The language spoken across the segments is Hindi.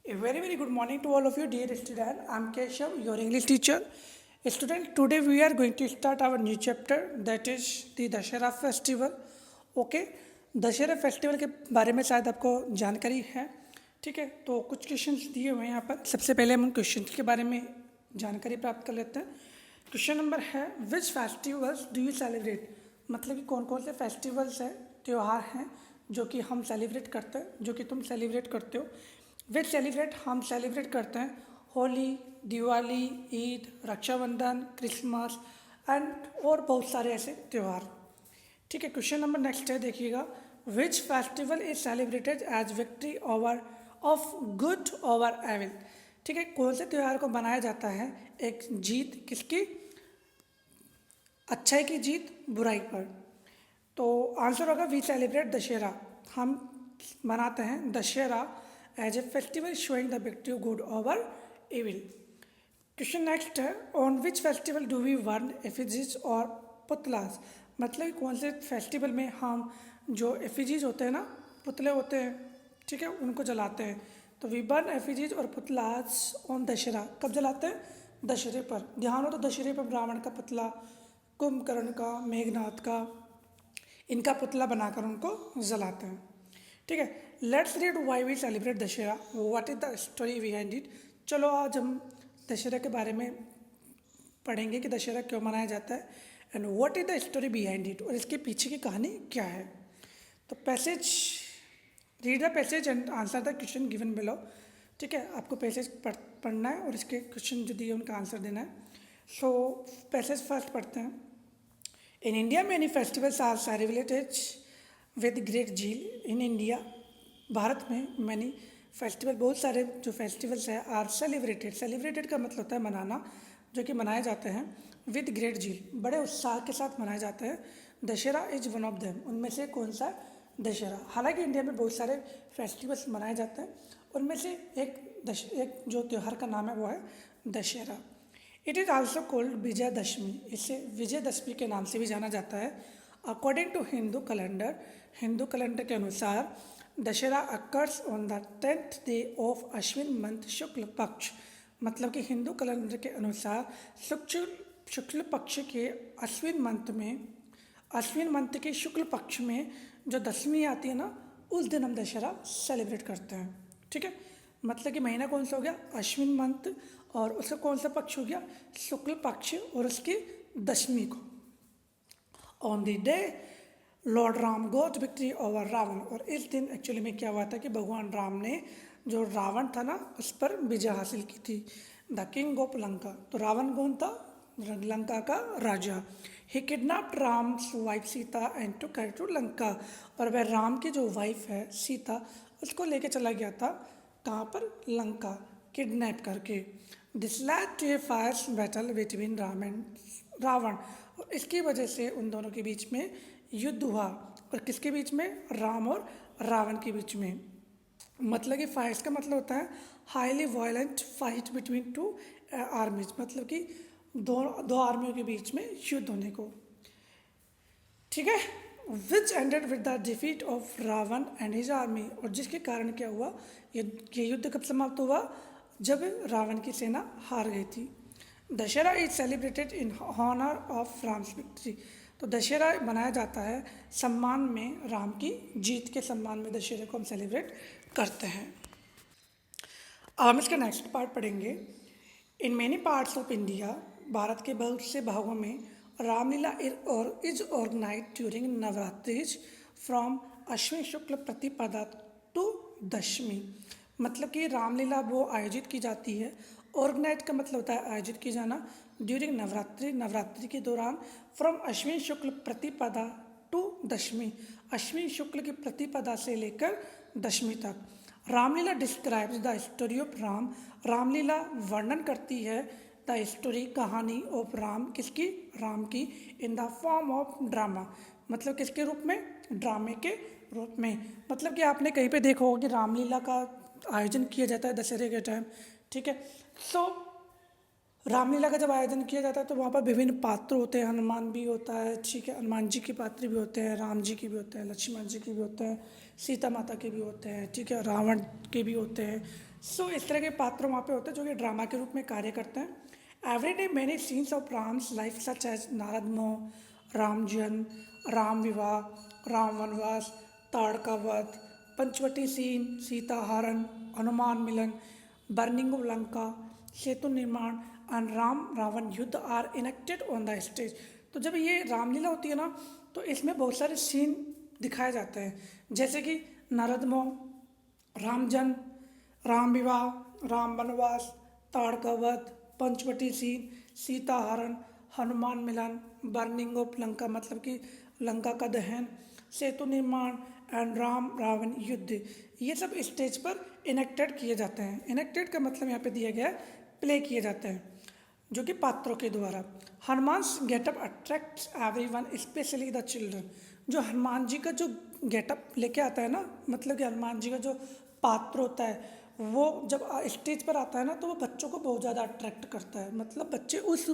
A very good morning to all of you, dear student. I'm Keshav, your English teacher. Student, today we are going to start our new chapter, that is the Dashera festival. Okay, Dussehra festival के बारे में शायद आपको जानकारी है. ठीक है, तो कुछ क्वेश्चंस दिए हुए हैं यहाँ पर. सबसे पहले हम क्वेश्चन के बारे में जानकारी प्राप्त कर लेते हैं. क्वेश्चन नंबर है, विच फेस्टिवल्स डू यू सेलिब्रेट. मतलब कि कौन कौन से फेस्टिवल्स हैं, त्यौहार हैं जो कि हम सेलिब्रेट करते हैं, जो कि तुम सेलिब्रेट करते हो. विच सेलिब्रेट, हम सेलिब्रेट करते हैं होली, दिवाली, ईद, रक्षाबंधन, क्रिसमस एंड और बहुत सारे ऐसे त्यौहार. ठीक है, क्वेश्चन नंबर नेक्स्ट है, देखिएगा. Which festival is celebrated as victory over of good over evil. ठीक है, कौन से त्यौहार को मनाया जाता है एक जीत किसकी, अच्छाई की जीत बुराई पर. तो आंसर होगा वी सेलिब्रेट दशहरा. हम मनाते हैं Dussehra as a festival showing the victory of good over evil. Question next है, on which festival do we burn effigies और पुतलास. मतलब कौन से फेस्टिवल में हम जो एफिजीज होते हैं ना, पुतले होते हैं, ठीक है, उनको जलाते हैं. तो वी बर्न एफिजीज और पुतलास ऑन दशहरा. कब जलाते हैं, दशहरे पर. ध्यान हो तो दशहरे पर रावण का पुतला, कुंभकर्ण का, मेघनाथ का, इनका पुतला बनाकर उनको जलाते हैं. ठीक है, let's read why we celebrate Dussehra, what is the story behind it. चलो आज हम दशहरा के बारे में पढ़ेंगे कि दशहरा क्यों मनाया जाता है and what is the story behind it, और इसके पीछे की कहानी क्या है. तो passage, read the passage and answer the question given below. ठीक है, आपको पैसेज पढ़ना है और इसके क्वेश्चन जो दिए उनका आंसर देना है. सो पैसेज फर्स्ट पढ़ते हैं. In India many festivals are celebrated with great zeal. In India, Bharat में मैनी फेस्टिवल, बहुत सारे जो फेस्टिवल्स हैं आर सेलिब्रेटेड. सेलिब्रेटेड का मतलब होता है मनाना, जो कि मनाए जाते हैं विद ग्रेट जील, बड़े उत्साह के साथ मनाए जाते हैं. Dussehra is one of them, उनमें से कौन सा दशहरा. हालांकि इंडिया में बहुत सारे फेस्टिवल्स मनाए जाते हैं, उनमें से एक जो त्यौहार का नाम है वो है Dussehra. It is also called Vijayadashami. इसे विजयदशमी के नाम से भी जाना जाता है. According to Hindu calendar, Hindu calendar के अनुसार Dussehra occurs on the 10th day of Ashwin month Shukla Paksha. मतलब कि हिंदू कैलेंडर के अनुसार शुक्ल पक्ष के अश्विन मंथ के शुक्ल पक्ष में जो दशमी आती है ना, उस दिन हम दशहरा सेलिब्रेट करते हैं. ठीक है, मतलब कि महीना कौन सा हो गया, अश्विन मंथ, और उसका कौन सा पक्ष हो गया, शुक्ल पक्ष, और उसकी दशमी को. On the day lord Ram got victory over Ravan. और इस दिन एक्चुअली में क्या हुआ था कि भगवान राम ने जो रावण था ना, उस पर विजय हासिल की थी. The king of Lanka. तो रावण कौन था, लंका का राजा. He kidnapped Ram's wife Sita and took her to Lanka. और वह राम की जो वाइफ है सीता, उसको लेके चला गया था कहाँ पर, लंका, किडनैप करके. This led to a fierce battle between Ram and Ravan. और इसकी वजह से उन दोनों के बीच में युद्ध हुआ. और किसके बीच में, राम और रावण के बीच में. मतलब कि फाइट्स का मतलब होता है highly violent fight between two आर्मीज. मतलब कि दो आर्मियों के बीच में युद्ध होने को. ठीक है, which ended with the defeat of Ravan and his army. और जिसके कारण क्या हुआ, ये युद्ध कब समाप्त हुआ, जब रावण की सेना हार गई थी. Dussehra is celebrated in honour of Ram's victory. तो दशहरा मनाया जाता है सम्मान में, राम की जीत के सम्मान में दशहरे को हम सेलिब्रेट करते हैं. अब हम इसका नेक्स्ट पार्ट पढ़ेंगे. In many parts of India, Bharat के बहुत से भागों में Ramlila is organize during Navratris from Ashwin Shukla Pratipada to दशमी. मतलब कि रामलीला वो आयोजित की जाती है. ऑर्गेनाइज का मतलब होता है आयोजित की जाना. ड्यूरिंग नवरात्रि के दौरान, फ्रॉम अश्विन शुक्ल प्रतिपदा टू दशमी, अश्विन शुक्ल की प्रतिपदा से लेकर दशमी तक. Ramlila describes the story of Ram. Ramlila वर्णन करती है द स्टोरी, कहानी ऑफ राम, किसकी, राम की, in the form of drama. मतलब किसके रूप में, ड्रामे के रूप में. मतलब कि आपने कहीं पे देखा होगा कि रामलीला का आयोजन किया जाता है दशहरे के टाइम. ठीक है, सो रामलीला का जब आयोजन किया जाता है तो वहाँ पर विभिन्न पात्र होते हैं. हनुमान भी होता है, ठीक है, हनुमान जी के पात्र भी होते हैं, राम जी के भी होते हैं, लक्ष्मण जी के भी होते हैं, सीता माता के भी होते हैं, ठीक है, रावण के भी होते हैं, सो इस तरह के पात्र वहाँ पे होते हैं जो कि ड्रामा के रूप में कार्य करते हैं। Every day many scenes of Ram's life such as Narad मोह, राम जन्म, राम विवाह, राम वनवास, ताड़का वध, पंचवटी सीन, सीता हरण, हनुमान मिलन, बर्निंग ऑफ लंका, सेतु निर्माण एंड राम रावण युद्ध are enacted on the stage. तो जब ये रामलीला होती है ना, तो इसमें बहुत सारे सीन दिखाए जाते हैं, जैसे कि नारद मोह, राम जन्म, राम विवाह, राम वनवास, ताड़का वध, पंचवटी सीन, सीता हरण, हनुमान मिलन, बर्निंग ऑफ लंका मतलब कि लंका का दहन, सेतु निर्माण एंड राम रावण युद्ध, ये सब स्टेज पर इनेक्टेड किए जाते हैं। इनेक्टेड का मतलब यहाँ पे दिया गया है प्ले किए जाते हैं, जो कि पात्रों के द्वारा। Hanuman's getup attracts everyone specially the children. जो हनुमान जी का जो गेटअप लेके आता है ना, मतलब कि हनुमान जी का जो पात्र होता है वो जब स्टेज पर आता है ना, तो वो बच्चों को बहुत ज़्यादा अट्रैक्ट करता है। मतलब बच्चे उस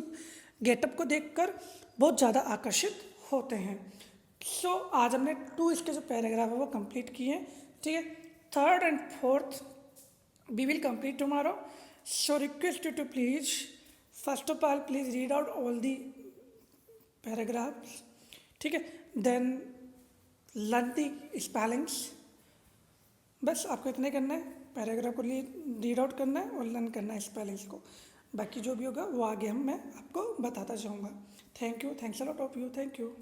गेटअप को देखकर बहुत ज़्यादा आकर्षित होते हैं। सो आज हमने 2 इसके जो पैराग्राफ है वो कंप्लीट किए हैं, ठीक है। 3rd and 4th we will complete tomorrow. So request you to please, first of all, please read out all the paragraphs, ठीक है, then learn the spellings। बस आपको इतने करना है, पैराग्राफ को रीड आउट करना है और लर्न करना है स्पेलिंग्स को। बाकी जो भी होगा वो आगे मैं आपको बताता जाऊँगा। Thank you, thanks a lot of you, thank you.